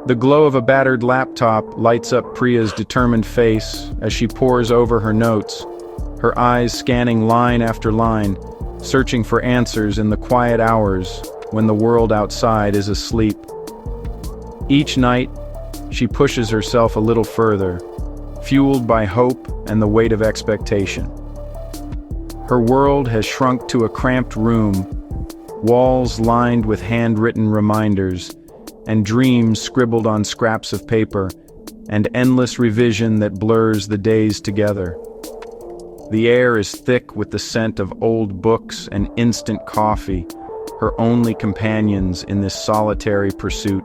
The glow of a battered laptop lights up Priya's determined face as she pores over her notes, her eyes scanning line after line, searching for answers in the quiet hours when the world outside is asleep. Each night, she pushes herself a little further, fueled by hope and the weight of expectation. Her world has shrunk to a cramped room, walls lined with handwritten reminders, and dreams scribbled on scraps of paper, and endless revision that blurs the days together. The air is thick with the scent of old books and instant coffee, her only companions in this solitary pursuit.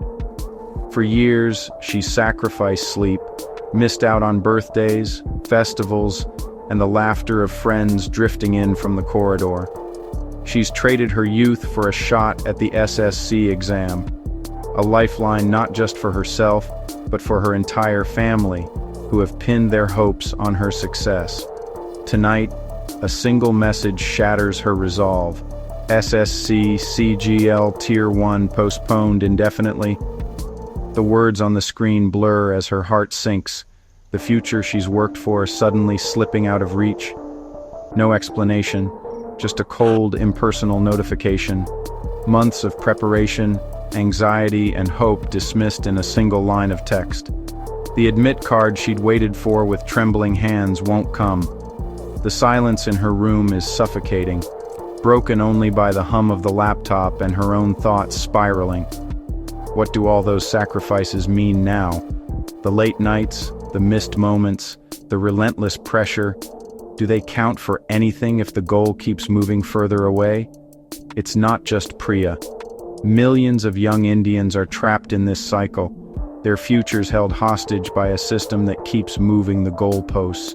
For years, she's sacrificed sleep, missed out on birthdays, festivals, and the laughter of friends drifting in from the corridor. She's traded her youth for a shot at the SSC exam, a lifeline not just for herself, but for her entire family, who have pinned their hopes on her success. Tonight, a single message shatters her resolve. SSC CGL Tier 1 postponed indefinitely. The words on the screen blur as her heart sinks, the future she's worked for suddenly slipping out of reach. No explanation, just a cold, impersonal notification. Months of preparation, anxiety, and hope dismissed in a single line of text. The admit card she'd waited for with trembling hands won't come. The silence in her room is suffocating, broken only by the hum of the laptop and her own thoughts spiraling. What do all those sacrifices mean now? The late nights, the missed moments, the relentless pressure, do they count for anything if the goal keeps moving further away? It's not just Priya. Millions of young Indians are trapped in this cycle, their futures held hostage by a system that keeps moving the goalposts,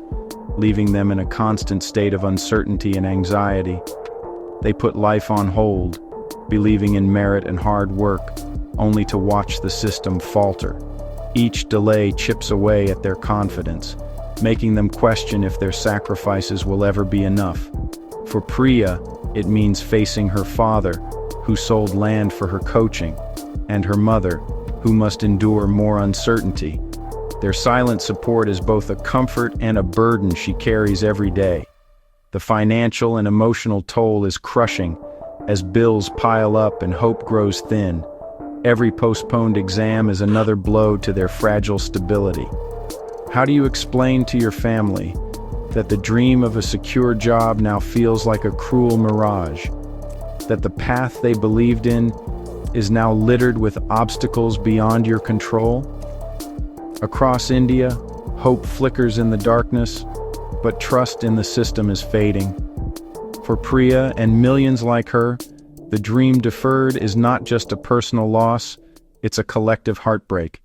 leaving them in a constant state of uncertainty and anxiety. They put life on hold, believing in merit and hard work, only to watch the system falter. Each delay chips away at their confidence, making them question if their sacrifices will ever be enough. For Priya, it means facing her father, who sold land for her coaching, and her mother, who must endure more uncertainty. Their silent support is both a comfort and a burden she carries every day. The financial and emotional toll is crushing as bills pile up and hope grows thin. Every postponed exam is another blow to their fragile stability. How do you explain to your family that the dream of a secure job now feels like a cruel mirage? That the path they believed in is now littered with obstacles beyond your control? Across India, hope flickers in the darkness, but trust in the system is fading. For Priya and millions like her, the dream deferred is not just a personal loss, it's a collective heartbreak.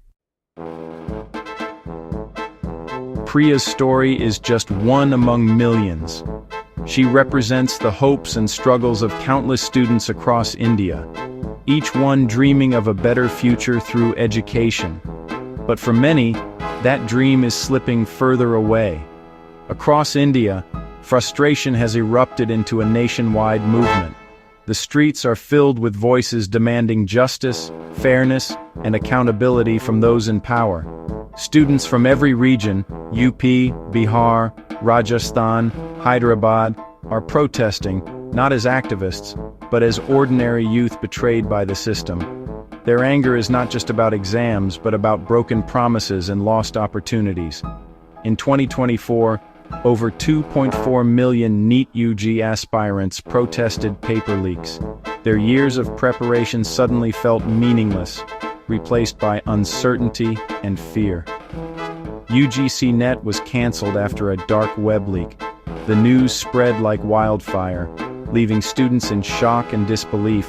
Priya's story is just one among millions. She represents the hopes and struggles of countless students across India, each one dreaming of a better future through education. But for many, that dream is slipping further away. Across India, frustration has erupted into a nationwide movement. The streets are filled with voices demanding justice, fairness, and accountability from those in power. Students from every region, UP, Bihar, Rajasthan, Hyderabad, are protesting, not as activists, but as ordinary youth betrayed by the system. Their anger is not just about exams, but about broken promises and lost opportunities. In 2024, over 2.4 million NEET UG aspirants protested paper leaks. Their years of preparation suddenly felt meaningless, replaced by uncertainty and fear. UGC NET was canceled after a dark web leak. The news spread like wildfire, leaving students in shock and disbelief,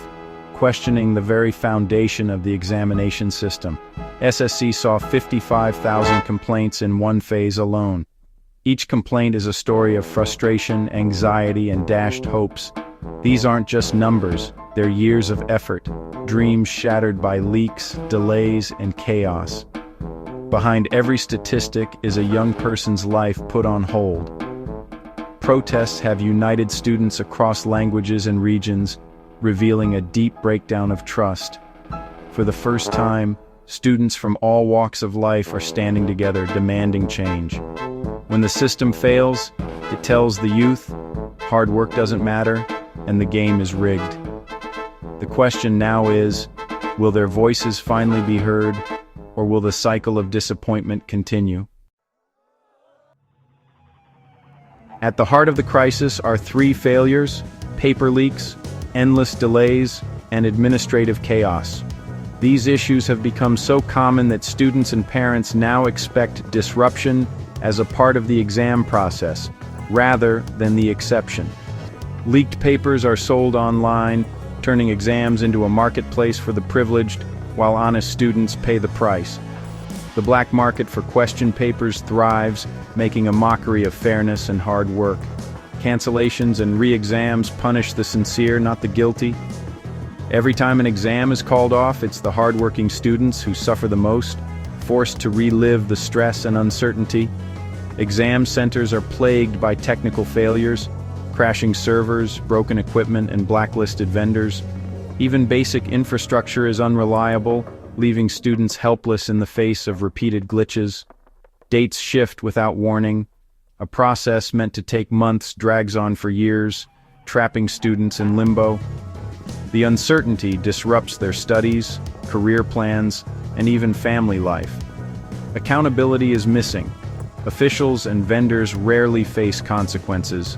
questioning the very foundation of the examination system. SSC saw 55,000 complaints in one phase alone. Each complaint is a story of frustration, anxiety, and dashed hopes. These aren't just numbers, they're years of effort, dreams shattered by leaks, delays, and chaos. Behind every statistic is a young person's life put on hold. Protests have united students across languages and regions, revealing a deep breakdown of trust. For the first time, Students from all walks of life are standing together, demanding change. When the system fails, it tells the youth, hard work doesn't matter, and the game is rigged. The question now is, will their voices finally be heard, or will the cycle of disappointment continue? At the heart of the crisis are three failures: paper leaks, endless delays, and administrative chaos. These issues have become so common that students and parents now expect disruption as a part of the exam process, rather than the exception. Leaked papers are sold online, turning exams into a marketplace for the privileged, while honest students pay the price. The black market for question papers thrives, making a mockery of fairness and hard work. Cancellations and re-exams punish the sincere, not the guilty. Every time an exam is called off, it's the hardworking students who suffer the most, forced to relive the stress and uncertainty. Exam centers are plagued by technical failures, crashing servers, broken equipment, and blacklisted vendors. Even basic infrastructure is unreliable, leaving students helpless in the face of repeated glitches. Dates shift without warning. A process meant to take months drags on for years, trapping students in limbo. The uncertainty disrupts their studies, career plans, and even family life. Accountability is missing. Officials and vendors rarely face consequences.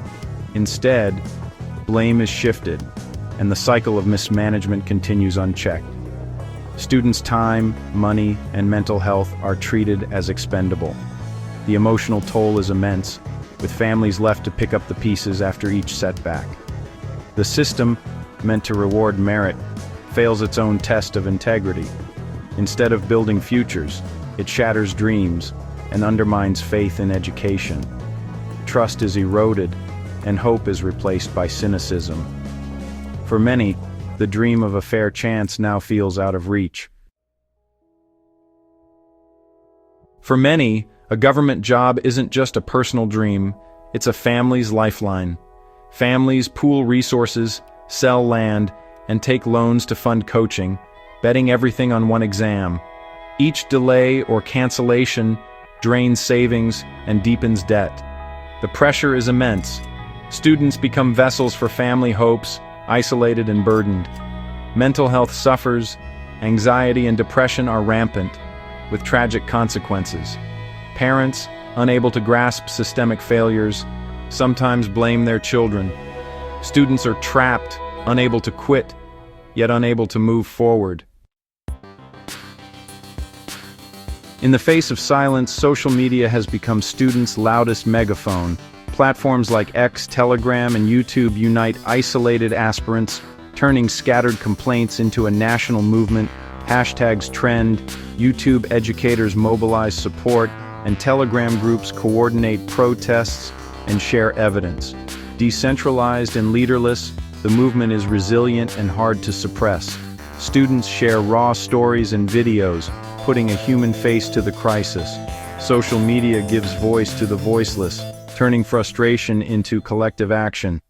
Instead, blame is shifted, and the cycle of mismanagement continues unchecked. Students' time, money, and mental health are treated as expendable. The emotional toll is immense, with families left to pick up the pieces after each setback. The system, meant to reward merit, fails its own test of integrity. Instead of building futures, it shatters dreams and undermines faith in education. Trust is eroded, and hope is replaced by cynicism. For many, the dream of a fair chance now feels out of reach. For many, a government job isn't just a personal dream, it's a family's lifeline. Families pool resources, sell land, and take loans to fund coaching, betting everything on one exam. Each delay or cancellation drains savings and deepens debt. The pressure is immense. Students become vessels for family hopes, isolated and burdened. Mental health suffers, anxiety and depression are rampant, with tragic consequences. Parents, unable to grasp systemic failures, sometimes blame their children. Students are trapped, unable to quit, yet unable to move forward. In the face of silence, social media has become students' loudest megaphone. Platforms like X, Telegram, and YouTube unite isolated aspirants, turning scattered complaints into a national movement. Hashtags trend, YouTube educators mobilize support, and Telegram groups coordinate protests and share evidence. Decentralized and leaderless, the movement is resilient and hard to suppress. Students share raw stories and videos, putting a human face to the crisis. Social media gives voice to the voiceless, turning frustration into collective action.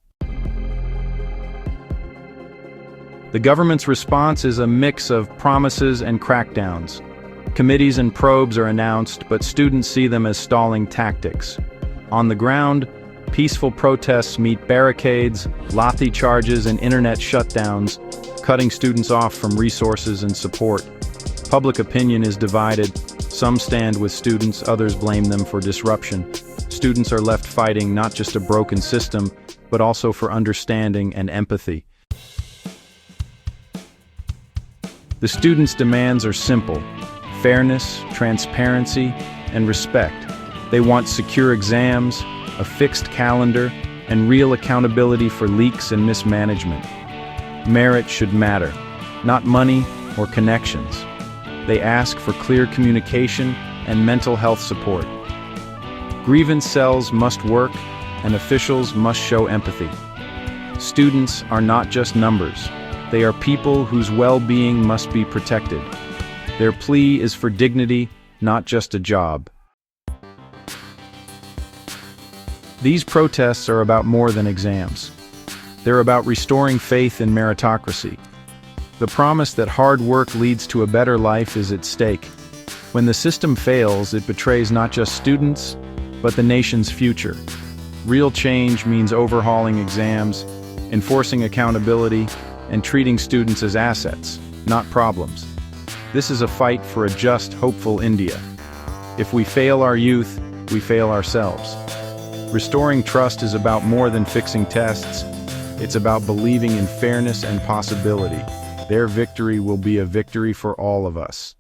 The government's response is a mix of promises and crackdowns. Committees and probes are announced, but students see them as stalling tactics. On the ground, peaceful protests meet barricades, lathi charges, and internet shutdowns, cutting students off from resources and support. Public opinion is divided. Some stand with students, others blame them for disruption. Students are left fighting not just a broken system, but also for understanding and empathy. The students' demands are simple: fairness, transparency, and respect. They want secure exams, a fixed calendar, and real accountability for leaks and mismanagement. Merit should matter, not money or connections. They ask for clear communication and mental health support. Grievance cells must work, and officials must show empathy. Students are not just numbers. They are people whose well-being must be protected. Their plea is for dignity, not just a job. These protests are about more than exams. They're about restoring faith in meritocracy. The promise that hard work leads to a better life is at stake. When the system fails, it betrays not just students, but the nation's future. Real change means overhauling exams, enforcing accountability, and treating students as assets, not problems. This is a fight for a just, hopeful India. If we fail our youth, we fail ourselves. Restoring trust is about more than fixing tests. It's about believing in fairness and possibility. Their victory will be a victory for all of us.